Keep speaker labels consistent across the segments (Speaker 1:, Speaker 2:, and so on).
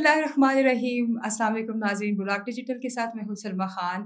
Speaker 1: बिस्मिल्लाहिर्रहमानिर्रहीम। अस्सलाम वालेकुम नाज़रीन, बुलाक डिजिटल के साथ मैं हूँ सलमा ख़ान।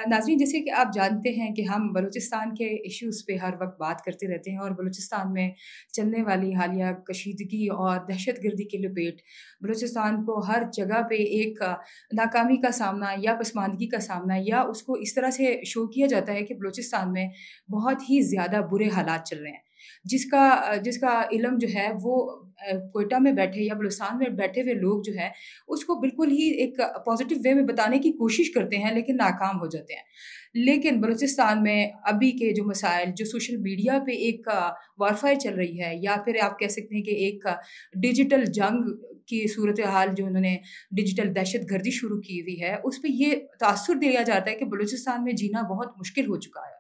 Speaker 1: नाज़रीन, जैसे कि आप जानते हैं कि हम बलूचिस्तान के इश्यूज़ पे हर वक्त बात करते रहते हैं और बलूचिस्तान में चलने वाली हालिया कशीदगी और दहशतगर्दी की लपेट बलूचिस्तान को हर जगह पे एक नाकामी का सामना या पसमानदगी का सामना, या उसको इस तरह से शो किया जाता है कि बलूचिस्तान में बहुत ही ज़्यादा बुरे हालात चल रहे हैं, जिसका जिसका इल्म जो है वो कोयटा में बैठे या बलूचिस्तान में बैठे हुए लोग जो हैं, उसको बिल्कुल ही एक पॉज़िटिव वे में बताने की कोशिश करते हैं, लेकिन नाकाम हो जाते हैं। लेकिन बलूचिस्तान में अभी के जो मसाइल, जो सोशल मीडिया पे एक वॉरफेयर चल रही है, या फिर आप कह सकते हैं कि एक डिजिटल जंग की सूरत-ए-हाल जो उन्होंने डिजिटल दहशतगर्दी शुरू की हुई है, उस पे ये तासुर दिया जाता है कि बलूचिस्तान में जीना बहुत मुश्किल हो चुका है।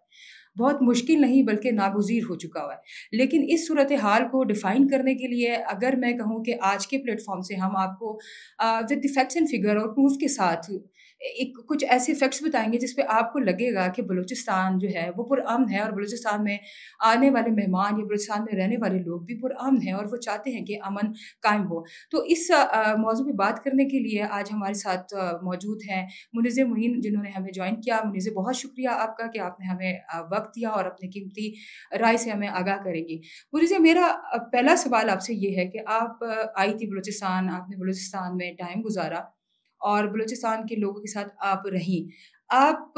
Speaker 1: बहुत मुश्किल नहीं बल्कि नागुज़ीर हो चुका हुआ है। लेकिन इस सूरत-ए-हाल को डिफ़ाइन करने के लिए अगर मैं कहूँ कि आज के प्लेटफ़ॉर्म से हम आपको with the facts and figure और प्रूफ़ के साथ एक कुछ ऐसे फैक्ट्स बताएँगे जिस पे आपको लगेगा कि बलूचिस्तान जो है वो पुरअमन है, और बलूचिस्तान में आने वाले मेहमान या बलूचिस्तान में रहने वाले लोग भी पुरअमन हैं और वो चाहते हैं कि अमन कायम हो। तो इस मौज़ू पे बात करने के लिए आज हमारे साथ मौजूद हैं मुनीज़ मुईन, जिन्होंने हमें जॉइन किया। मुनीज़, बहुत शुक्रिया आपका कि आपने हमें वक़्त दिया और अपनी कीमती राय से हमें आगाह करेंगी। मुनीज़, मेरा पहला सवाल आपसे ये है कि आप आई थी बलूचिस्तान, आपने बलूचिस्तान में टाइम गुज़ारा और बलूचिस्तान के लोगों के साथ आप रहीं। आप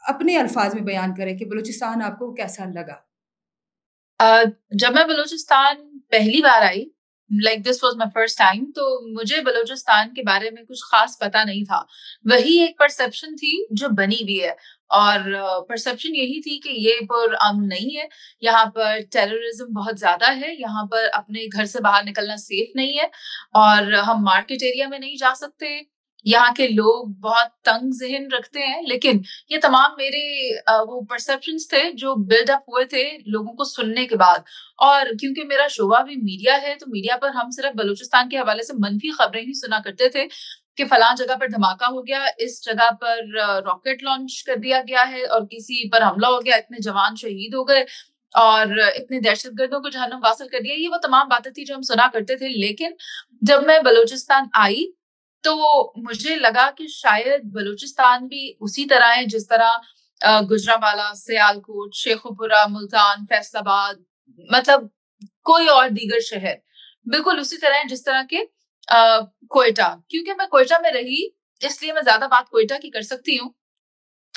Speaker 1: अपने अल्फ़ाज़ में बयान करें कि बलूचिस्तान आपको कैसा लगा?
Speaker 2: जब मैं बलूचिस्तान पहली बार आई, like this was my first time, तो मुझे बलूचिस्तान के बारे में कुछ खास पता नहीं था। वही एक परसेप्शन थी जो बनी हुई है, और परसेप्शन यही थी कि ये पुरअमन नहीं है, यहाँ पर टेररिज्म बहुत ज़्यादा है, यहाँ पर अपने घर से बाहर निकलना सेफ नहीं है, और हम मार्केट एरिया में नहीं जा सकते। यहाँ के लोग बहुत तंग ज़हन रखते हैं, लेकिन ये तमाम मेरे वो परसेप्शंस थे जो बिल्ड अप हुए थे लोगों को सुनने के बाद। और क्योंकि मेरा शोबा भी मीडिया है, तो मीडिया पर हम सिर्फ बलूचिस्तान के हवाले से मनफी खबरें ही सुना करते थे कि फलां जगह पर धमाका हो गया, इस जगह पर रॉकेट लॉन्च कर दिया गया है और किसी पर हमला हो गया, इतने जवान शहीद हो गए और इतने दहशतगर्दों को जहन्नुम वासिल कर दिया। ये वो तमाम बातें थी जो हम सुना करते थे। लेकिन जब मैं बलूचिस्तान आई, तो मुझे लगा कि शायद बलूचिस्तान भी उसी तरह है जिस तरह गुजरांवाला, सियालकोट, शेखुपुरा, मुल्तान, फैसलाबाद, मतलब कोई और दीगर शहर बिल्कुल उसी तरह है जिस तरह के कोयटा। क्योंकि मैं कोयटा में रही, इसलिए मैं ज्यादा बात कोयटा की कर सकती हूँ।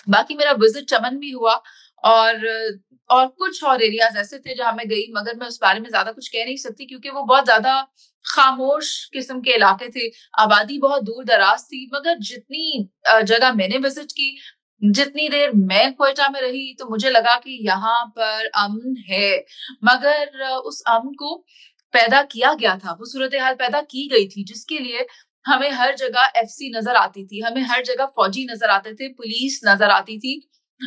Speaker 2: बाकी मेरा विजिट चमन भी हुआ, और कुछ और एरियाज ऐसे थे जहां मैं गई, मगर मैं उस बारे में ज्यादा कुछ कह नहीं सकती क्योंकि वो बहुत ज्यादा खामोश किस्म के इलाके थे। आबादी बहुत दूर दराज थी, मगर जितनी जगह मैंने विजिट की, जितनी देर मैं कोयटा में रही, तो मुझे लगा कि यहाँ पर अमन है। मगर उस अमन को पैदा किया गया था, वो सूरत हाल पैदा की गई थी जिसके लिए हमें हर जगह एफसी नजर आती थी, हमें हर जगह फौजी नजर आते थे, पुलिस नजर आती थी,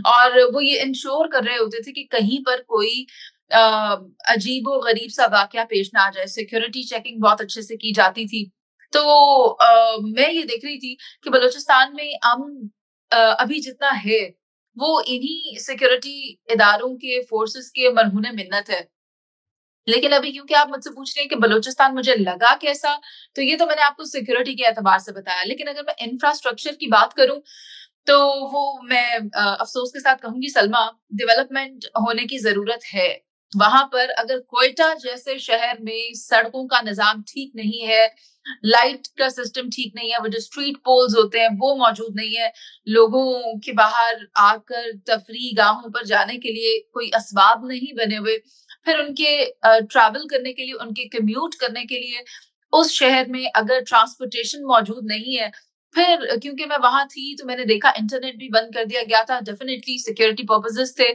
Speaker 2: और वो ये इंश्योर कर रहे होते थे कि कहीं पर कोई अजीबो गरीब सा वाकया पेश ना आ जाए। सिक्योरिटी चेकिंग बहुत अच्छे से की जाती थी। तो मैं ये देख रही थी कि बलूचिस्तान में अमन अभी जितना है, वो इन्हीं सिक्योरिटी इदारों के फोर्सेस के मरहूने मिन्नत है। लेकिन अभी क्योंकि आप मुझसे पूछ रहे हैं कि बलूचिस्तान मुझे लगा कैसा, तो ये तो मैंने आपको सिक्योरिटी के एतबार से बताया। लेकिन अगर मैं इंफ्रास्ट्रक्चर की बात करूं, तो वो मैं अफसोस के साथ कहूंगी सलमा, डेवलपमेंट होने की जरूरत है। वहां पर अगर कोयटा जैसे शहर में सड़कों का निजाम ठीक नहीं है, लाइट का सिस्टम ठीक नहीं है, वो जो स्ट्रीट पोल्स होते हैं वो मौजूद नहीं है, लोगों के बाहर आकर तफरी गाहों पर जाने के लिए कोई असबाब नहीं बने हुए, फिर उनके ट्रैवल करने के लिए, उनके कम्यूट करने के लिए उस शहर में अगर ट्रांसपोर्टेशन मौजूद नहीं है, फिर क्योंकि मैं वहां थी तो मैंने देखा इंटरनेट भी बंद कर दिया गया था। डेफिनेटली सिक्योरिटी पर्पसेस थे,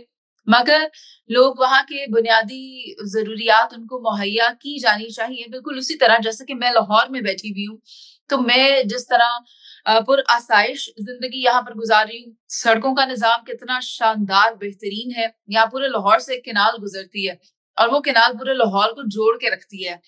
Speaker 2: मगर लोग वहां के बुनियादी जरूरियात उनको मुहैया की जानी चाहिए, बिल्कुल उसी तरह जैसे कि मैं लाहौर में बैठी हुई हूँ, तो मैं जिस तरह पुरआसाइश जिंदगी यहाँ पर गुजार रही हूँ, सड़कों का निजाम कितना शानदार बेहतरीन है। यहाँ पूरे लाहौर से एक केनाल गुजरती है और वो केनाल पूरे लाहौर को जोड़ के रखती है।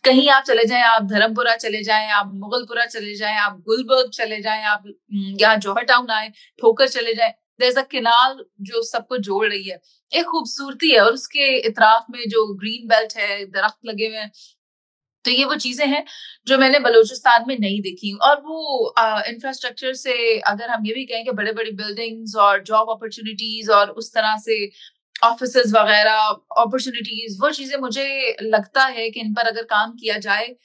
Speaker 2: कहीं आप चले जाएं, आप धर्मपुरा चले जाएं, आप मुगलपुरा चले जाएं, आप गुलबर्ग चले जाएं, आप यहाँ जौहर टाउन आए, ठोकर चले जाएं, देयर इज अ केनाल जो सबको जोड़ रही है। एक खूबसूरती है, और उसके इतराफ में जो ग्रीन बेल्ट है, दरख्त लगे हुए हैं, तो ये वो चीजें हैं जो मैंने बलूचिस्तान में नहीं देखी। और वो इंफ्रास्ट्रक्चर से अगर हम ये भी कहें कि बड़े बड़ी बिल्डिंग्स और जॉब अपॉर्चुनिटीज और उस तरह से ऑफिसेज वगैरह अपॉर्चुनिटीज, वो चीजें मुझे लगता है कि इन पर अगर काम किया जाए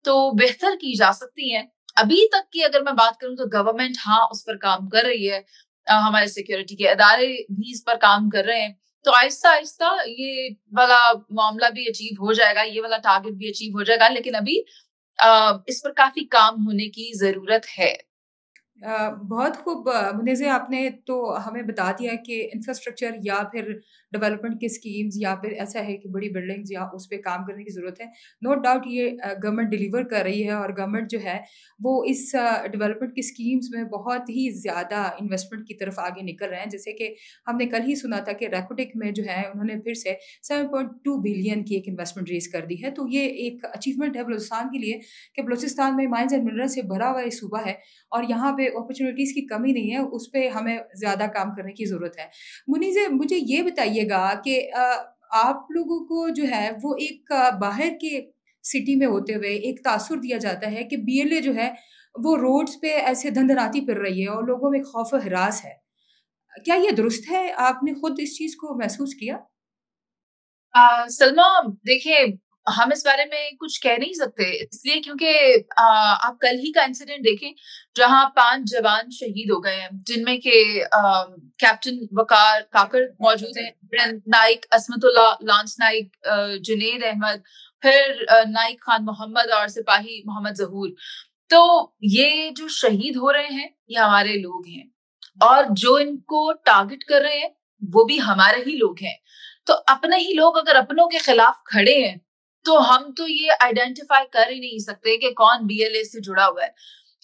Speaker 2: तो बेहतर की जा सकती हैं। अभी तक की अगर मैं बात करूं तो गवर्नमेंट हाँ उस पर काम कर रही है, हमारे सिक्योरिटी के इदारे भी इस पर काम कर रहे हैं। तो आहिस्ता आहिस्ता ये वाला मामला भी अचीव हो जाएगा, ये वाला टारगेट भी अचीव हो जाएगा, लेकिन अभी इस पर काफी काम होने की जरूरत है।
Speaker 1: बहुत खूब मुनीज़े, आपने तो हमें बता दिया कि इंफ्रास्ट्रक्चर या फिर डेवलपमेंट की स्कीम्स या फिर ऐसा है कि बड़ी बिल्डिंग्स या उस पे काम करने की ज़रूरत है। नो डाउट ये गवर्नमेंट डिलीवर कर रही है और गवर्नमेंट जो है वो इस डेवलपमेंट की स्कीम्स में बहुत ही ज़्यादा इन्वेस्टमेंट की तरफ आगे निकल रहे हैं। जैसे कि हमने कल ही सुना था कि रैकोटेक में जो है उन्होंने फिर से 7.2 बिलियन की एक इन्वेस्टमेंट रेज़ कर दी है। तो ये एक अचीवमेंट है बलूचिस्तान के लिए कि बलूचिस्तान में माइंस एंड मिनरल से भरा हुआ ये सूबा है और यहाँ पे अपॉर्चुनिटीज़ की कमी नहीं है, उस पे हमें ज़्यादा काम करने की ज़रूरत है। मुनीज़, मुझे ये बताइएगा कि आप लोगों को जो है वो एक बाहर के सिटी में होते हुए एक तासुर दिया जाता है कि बीएलए जो है वो रोड्स पे ऐसे धंधनाती फिर रही है और लोगों में खौफ व हरास है। क्या ये दुरुस्त है? आपने खुद इस चीज़ को महसूस किया?
Speaker 2: सलमा, देखिए, हम इस बारे में कुछ कह नहीं सकते, इसलिए क्योंकि आप कल ही का इंसिडेंट देखें जहां 5 जवान शहीद हो गए हैं, जिनमें के कैप्टन वकार काकर मौजूद हैं, नाइक असमतुल्ला, लांस नाइक, जुनेद अहमद, फिर नाइक खान मोहम्मद और सिपाही मोहम्मद जहूर। तो ये जो शहीद हो रहे हैं ये हमारे लोग हैं, और जो इनको टारगेट कर रहे हैं वो भी हमारे ही लोग हैं। तो अपने ही लोग अगर अपनों के खिलाफ खड़े हैं तो हम तो ये आइडेंटिफाई कर ही नहीं सकते कि कौन बीएलए से जुड़ा हुआ है।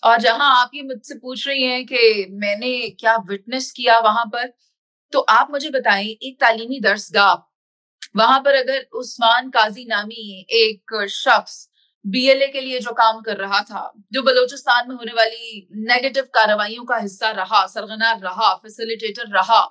Speaker 2: और जहां आप ये मुझसे पूछ रही हैं कि मैंने क्या विटनेस किया वहां पर, तो आप मुझे बताएं, एक तालीमी दरसगाह, वहां पर अगर उस्मान काजी नामी एक शख्स बीएलए के लिए जो काम कर रहा था, जो बलूचिस्तान में होने वाली नेगेटिव कार्रवाइयों का हिस्सा रहा, सरगना रहा, फैसिलिटेटर रहा,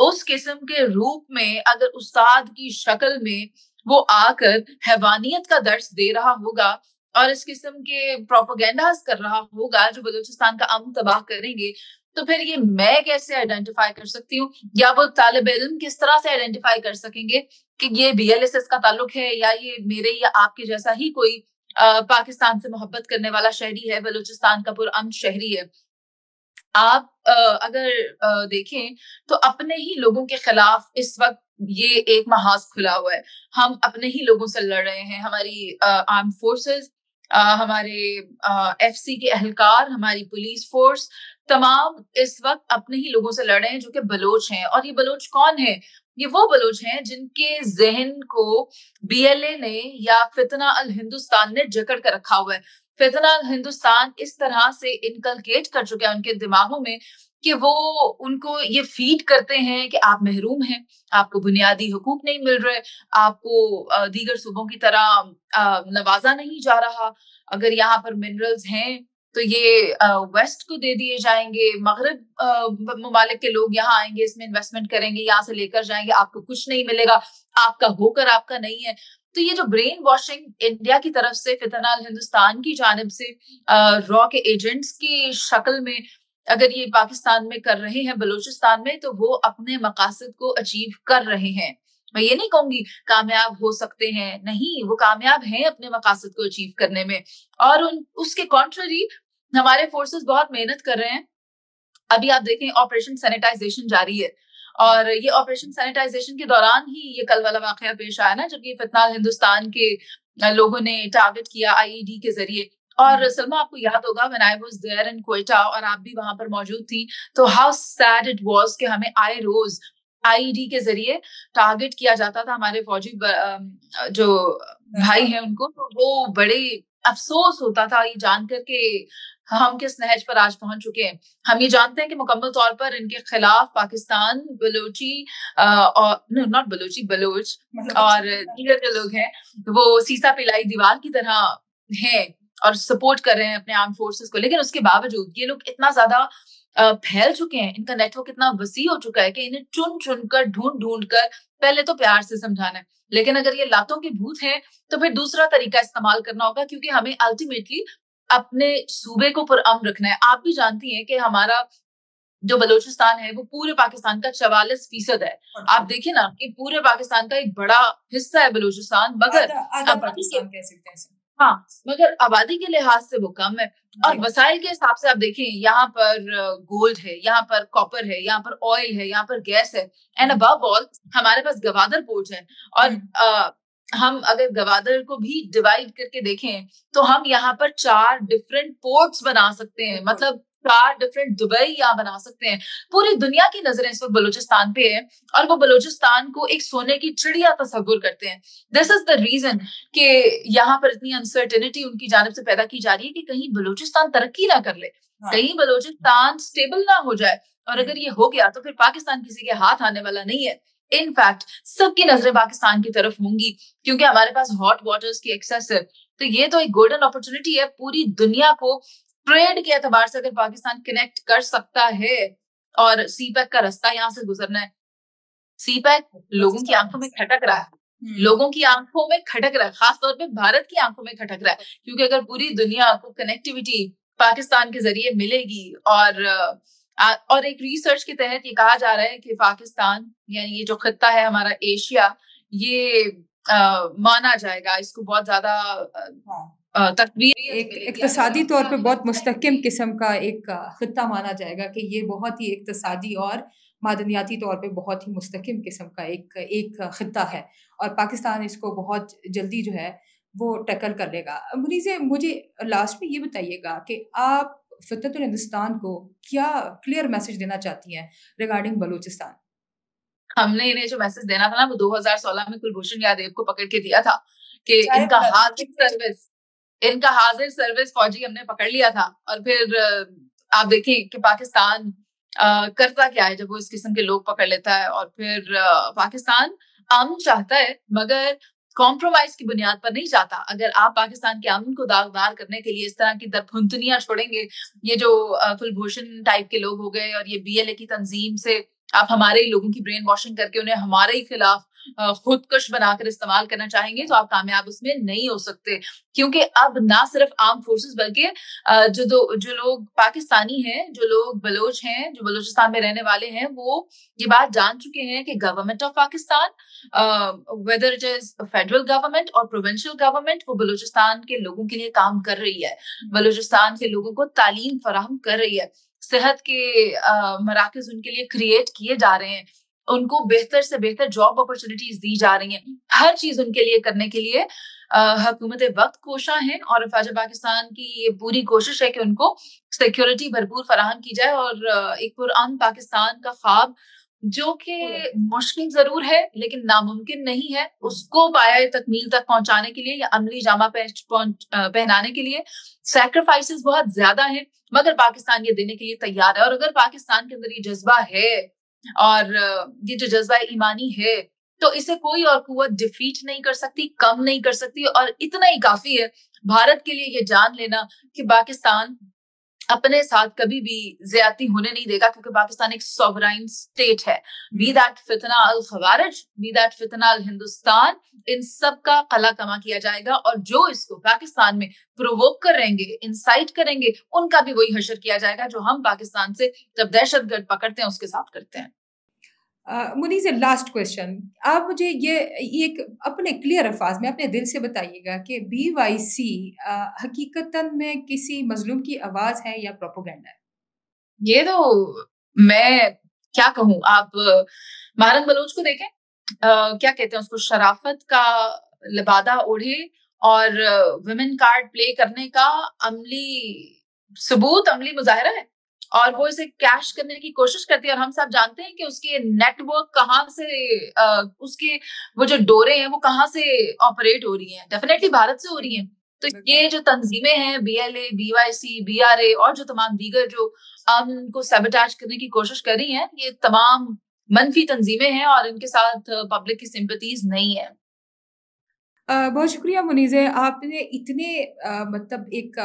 Speaker 2: उस किस्म के रूप में अगर उस्ताद की शक्ल में वो आकर हैवानियत का दर्स दे रहा होगा और इस किस्म के प्रोपोगेंडास कर रहा होगा जो बलूचिस्तान का अमन तबाह करेंगे, तो फिर ये मैं कैसे आइडेंटिफाई कर सकती हूँ, या वो तालिब इल्म किस तरह से आइडेंटिफाई कर सकेंगे कि ये बीएलएसएस का ताल्लुक है या ये मेरे या आपके जैसा ही कोई पाकिस्तान से मोहब्बत करने वाला शहरी है, बलूचिस्तान का पुरअमन शहरी है। आप अगर देखें तो अपने ही लोगों के खिलाफ इस वक्त ये एक महाज खुला हुआ है। हम अपने ही लोगों से लड़ रहे हैं, हमारी आर्म फोर्सेस, हमारे एफसी के अहलकार, हमारी पुलिस फोर्स, तमाम इस वक्त अपने ही लोगों से लड़ रहे हैं जो कि बलोच हैं। और ये बलोच कौन है? ये वो बलोच हैं जिनके जहन को बीएलए ने या फितना अल हिंदुस्तान ने जकड़ कर रखा हुआ है। फितना अल हिंदुस्तान इस तरह से इनकलकेट कर चुका है उनके दिमागों में कि वो उनको ये फीड करते हैं कि आप महरूम हैं, आपको बुनियादी हुकूक नहीं मिल रहे, आपको दीगर सूबों की तरह नवाजा नहीं जा रहा। अगर यहाँ पर मिनरल्स हैं तो ये वेस्ट को दे दिए जाएंगे, मगरब ममालिक के लोग यहाँ आएंगे, इसमें इन्वेस्टमेंट करेंगे, यहाँ से लेकर जाएंगे, आपको कुछ नहीं मिलेगा, आपका होकर आपका नहीं है। तो ये जो ब्रेन वॉशिंग इंडिया की तरफ से फितना अल हिंदुस्तान की जानिब से रॉ के एजेंट्स की शक्ल में अगर ये पाकिस्तान में कर रहे हैं, बलूचिस्तान में, तो वो अपने मकासद को अचीव कर रहे हैं। मैं ये नहीं कहूंगी कामयाब हो सकते हैं, नहीं, वो कामयाब हैं अपने मकासद को अचीव करने में। और उसके कॉन्ट्ररी हमारे फोर्सेस बहुत मेहनत कर रहे हैं। अभी आप देखें ऑपरेशन सैनिटाइजेशन जारी है, और ये ऑपरेशन सैनिटाइजेशन के दौरान ही ये कल वाला वाकया पेश आया ना, जब ये फितना हिंदुस्तान के लोगों ने टारगेट किया आईईडी के जरिए। और सलमा, आपको याद होगा when I was there in Quetta, और आप भी वहां पर मौजूद थी, तो हाउ सैड इट वाज कि हमें आए रोज आईईडी के जरिए टारगेट किया जाता था, हमारे फौजी जो भाई हैं उनको। तो वो बड़े अफसोस होता था ये जानकर के हम किस नहज पर आज पहुंच चुके हैं। हम ये जानते हैं कि मुकम्मल तौर पर इनके खिलाफ पाकिस्तान, बलोची और नॉट बलोची, बलोच और दीगर जो लोग हैं वो सीसा पिलाई दीवार की तरह हैं और सपोर्ट कर रहे हैं अपने आर्म फोर्सेस को। लेकिन उसके बावजूद ये लोग इतना ज्यादा फैल चुके हैं, इनका नेटवर्क इतना वसी हो चुका है कि इन्हें चुन चुन कर ढूंढ कर पहले तो प्यार से समझाना है, लेकिन अगर ये लातों के भूत हैं तो फिर दूसरा तरीका इस्तेमाल करना होगा, क्योंकि हमें अल्टीमेटली अपने सूबे को पुरअमन रखना है। आप भी जानती हैं कि हमारा जो बलूचिस्तान है वो पूरे पाकिस्तान का 44% है। आप देखिए ना कि पूरे पाकिस्तान का एक बड़ा हिस्सा है बलूचिस्तान, मगर
Speaker 1: आधा पाकिस्तान कह सकते हैं।
Speaker 2: हाँ, मगर आबादी के लिहाज से वो कम है। और वसाइल के हिसाब से आप देखें, यहाँ पर गोल्ड है, यहाँ पर कॉपर है, यहाँ पर ऑयल है, यहाँ पर गैस है, एंड अबव ऑल हमारे पास गवादर पोर्ट है। और हम अगर गवादर को भी डिवाइड करके देखें तो हम यहाँ पर 4 डिफरेंट पोर्ट्स बना सकते हैं, मतलब 4 डिफरेंट दुबई यहाँ बना सकते हैं। पूरी दुनिया की नजरें इस वक्त बलूचिस्तान पे है और वो बलूचिस्तान को एक सोने की चिड़िया तस्वुर करते हैं। दिस इज द रीजन कि यहाँ पर इतनी अनसर्टेनिटी उनकी जानिब से पैदा की जा रही है कि कहीं बलूचिस्तान तरक्की ना कर ले, कहीं बलूचिस्तान स्टेबल ना हो जाए, और अगर ये हो गया तो फिर पाकिस्तान किसी के हाथ आने वाला नहीं है। इनफैक्ट सबकी नजरें पाकिस्तान की तरफ होंगी क्योंकि हमारे पास हॉट वाटर्स की एक्सेस है। तो ये तो एक गोल्डन अपॉर्चुनिटी है पूरी दुनिया को ट्रेड के एतबार से, अगर पाकिस्तान कनेक्ट कर सकता है और सीपैक का रास्ता यहाँ से गुजरना है। सीपैक लोगों की आंखों में खटक रहा है, लोगों की आंखों में खटक रहा है, खासतौर पे भारत की आंखों में खटक रहा है, क्योंकि अगर पूरी दुनिया को कनेक्टिविटी पाकिस्तान के जरिए मिलेगी और एक रिसर्च के तहत ये कहा जा रहा है कि पाकिस्तान यानी ये जो खित्ता है हमारा एशिया, ये माना जाएगा, इसको बहुत ज्यादा तकवीर
Speaker 1: एक इक्तिसादी तौर पे बहुत मुस्तकिम किस्म का एक खित्ता माना जाएगा कि ये बहुत ही इक्तिसादी और मादनियाती तौर पे बहुत ही मुस्तकिम किस्म का एक खित्ता है और पाकिस्तान इसको बहुत जल्दी जो है वो टैकल कर लेगा। मुनीज़े, मुझे लास्ट में ये बताइएगा कि आप फ़ितरतुल हिंदुस्तान को क्या क्लियर मैसेज देना चाहती हैं रिगार्डिंग बलूचिस्तान?
Speaker 2: हमने इन्हें जो मैसेज देना था ना वो 2016 में कुलभूषण यादव को पकड़ के दिया था कि इनका हाजिर सर्विस फौजी हमने पकड़ लिया था। और फिर आप देखिए कि पाकिस्तान करता क्या है जब वो इस किस्म के लोग पकड़ लेता है, और फिर पाकिस्तान अमन चाहता है मगर कॉम्प्रोमाइज की बुनियाद पर नहीं चाहता। अगर आप पाकिस्तान के अमन को दागदार करने के लिए इस तरह की दरफुंतनियां छोड़ेंगे, ये जो कुलभूषण टाइप के लोग हो गए और ये बीएलए की तंजीम से आप हमारे लोगों की ब्रेन वॉशिंग करके उन्हें हमारे ही खिलाफ खुदकश बनाकर इस्तेमाल करना चाहेंगे तो आप कामयाब उसमें नहीं हो सकते। क्योंकि अब ना सिर्फ आर्म फोर्सेस बल्कि जो लोग पाकिस्तानी हैं, जो लोग बलोच हैं, जो बलूचिस्तान में रहने वाले हैं, वो ये बात जान चुके हैं कि government of Pakistan, whether it is federal government और प्रोविंशियल गवर्नमेंट, वो बलूचिस्तान के लोगों के लिए काम कर रही है, बलूचिस्तान के लोगों को तालीम फराहम कर रही है, सेहत के मराकज उनके लिए क्रिएट किए जा रहे हैं, उनको बेहतर से बेहतर जॉब अपॉर्चुनिटीज दी जा रही हैं। हर चीज उनके लिए करने के लिए हुकूमत वक्त कोशा है और वफाज पाकिस्तान की ये पूरी कोशिश है कि उनको सिक्योरिटी भरपूर फराहम की जाए और एक पुरान पाकिस्तान का ख्वाब जो कि मुश्किल जरूर है लेकिन नामुमकिन नहीं है, उसको पाया तकमील तक पहुंचाने के लिए या अमली जामा पहनाने के लिए सैक्रिफाइसेस बहुत ज्यादा हैं, मगर पाकिस्तान ये देने के लिए तैयार है। और अगर पाकिस्तान के अंदर ये जज्बा है और ये जो जज्बा ईमानी है तो इसे कोई और कुव्वत डिफीट नहीं कर सकती, कम नहीं कर सकती। और इतना ही काफी है भारत के लिए ये जान लेना कि पाकिस्तान अपने साथ कभी भी ज्यादती होने नहीं देगा, क्योंकि पाकिस्तान एक सॉवराइन स्टेट है। बी दैट फितना अल खवारिज, बी दैट फितना अल हिंदुस्तान, इन सब का कला कमा किया जाएगा और जो इसको पाकिस्तान में प्रोवोक करेंगे, इंसाइट करेंगे, उनका भी वही हशर किया जाएगा जो हम पाकिस्तान से जब दहशतगर्द पकड़ते हैं उसके साथ करते हैं।
Speaker 1: मुनीज़, लास्ट क्वेश्चन, आप मुझे ये एक अपने क्लियर अल्फाज में अपने दिल से बताइएगा कि BYC हकीकतन में किसी मजलूम की आवाज है या प्रोपोगेंडा है?
Speaker 2: ये तो मैं क्या कहूँ, आप महारन बलोच को देखें, क्या कहते हैं उसको, शराफत का लिबादा ओढ़े और विमेन कार्ड प्ले करने का अमली सबूत, अमली मुजाहिरा है, और वो इसे कैश करने की कोशिश करती है। और हम सब जानते हैं कि उसके नेटवर्क कहाँ से, उसके वो जो डोरे हैं वो कहाँ से ऑपरेट हो रही हैं, डेफिनेटली भारत से हो रही हैं। तो ये जो तंजीमें हैं BLA, BYC, BRA और जो तमाम दीगर जो को सबटाज करने की कोशिश कर रही हैं, ये तमाम मनफी तंजीमें हैं और इनके साथ पब्लिक की सिंपैथीज नहीं है।
Speaker 1: बहुत शुक्रिया मुनीज़े, आपने इतने मतलब एक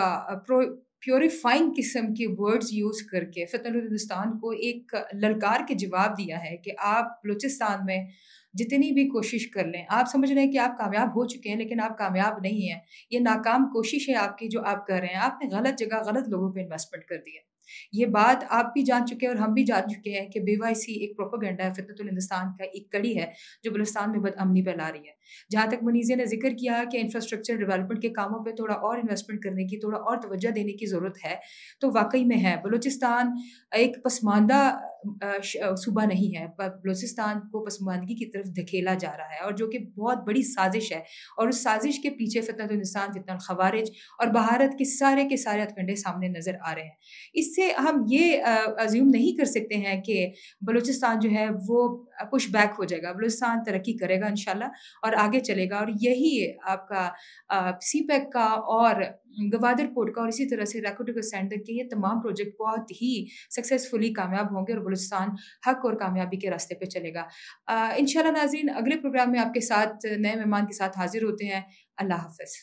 Speaker 1: प्योरीफाइंग किस्म के वर्ड्स यूज़ करके फ़ितनतुल हिंदुस्तान को एक ललकार के जवाब दिया है कि आप बलूचिस्तान में जितनी भी कोशिश कर लें, आप समझ रहे हैं कि आप कामयाब हो चुके हैं, लेकिन आप कामयाब नहीं हैं। ये नाकाम कोशिश है आपकी जो आप कर रहे हैं। आपने गलत जगह गलत लोगों पे इन्वेस्टमेंट कर दी है। ये बात आप भी जान चुके हैं और हम भी जान चुके हैं कि बीवाईसी एक प्रोपेगेंडा है, फ़ितनतुल हिंदुस्तान का एक कड़ी है जो बलूचिस्तान में बदअमनी फैला रही है। जहाँ तक मुनीज़िया ने ज़िक्र किया कि इंफ्रास्ट्रक्चर डेवलपमेंट के कामों पे थोड़ा और इन्वेस्टमेंट करने की, थोड़ा और तवज्जो देने की ज़रूरत है, तो वाक़ई में है। बलूचिस्तान एक पसमानदा सूबा नहीं है, बलूचिस्तान को पसमानदगी की तरफ धकेला जा रहा है और जो कि बहुत बड़ी साज़िश है और उस साज़िश के पीछे फ़ितनतुल हिंदुस्तान, फ़ितनतुल ख़वारिज और भारत के सारे हथकंडे सामने नज़र आ रहे हैं। इससे हम ये अज़्यूम नहीं कर सकते हैं कि बलूचिस्तान जो है वो पुश बैक हो जाएगा। बलूचिस्तान तरक्की करेगा इंशाल्लाह और आगे चलेगा और यही आपका सीपैक का और गवादर पोर्ट का और इसी तरह से रैकोटिको सेंटर के ये तमाम प्रोजेक्ट बहुत ही सक्सेसफुली कामयाब होंगे और बलूचिस्तान हक और कामयाबी के रास्ते पे चलेगा। इंशाल्लाह नाज़रीन, अगले प्रोग्राम में आपके साथ नए मेहमान के साथ हाज़िर होते हैं। अल्लाह हाफ़िज़।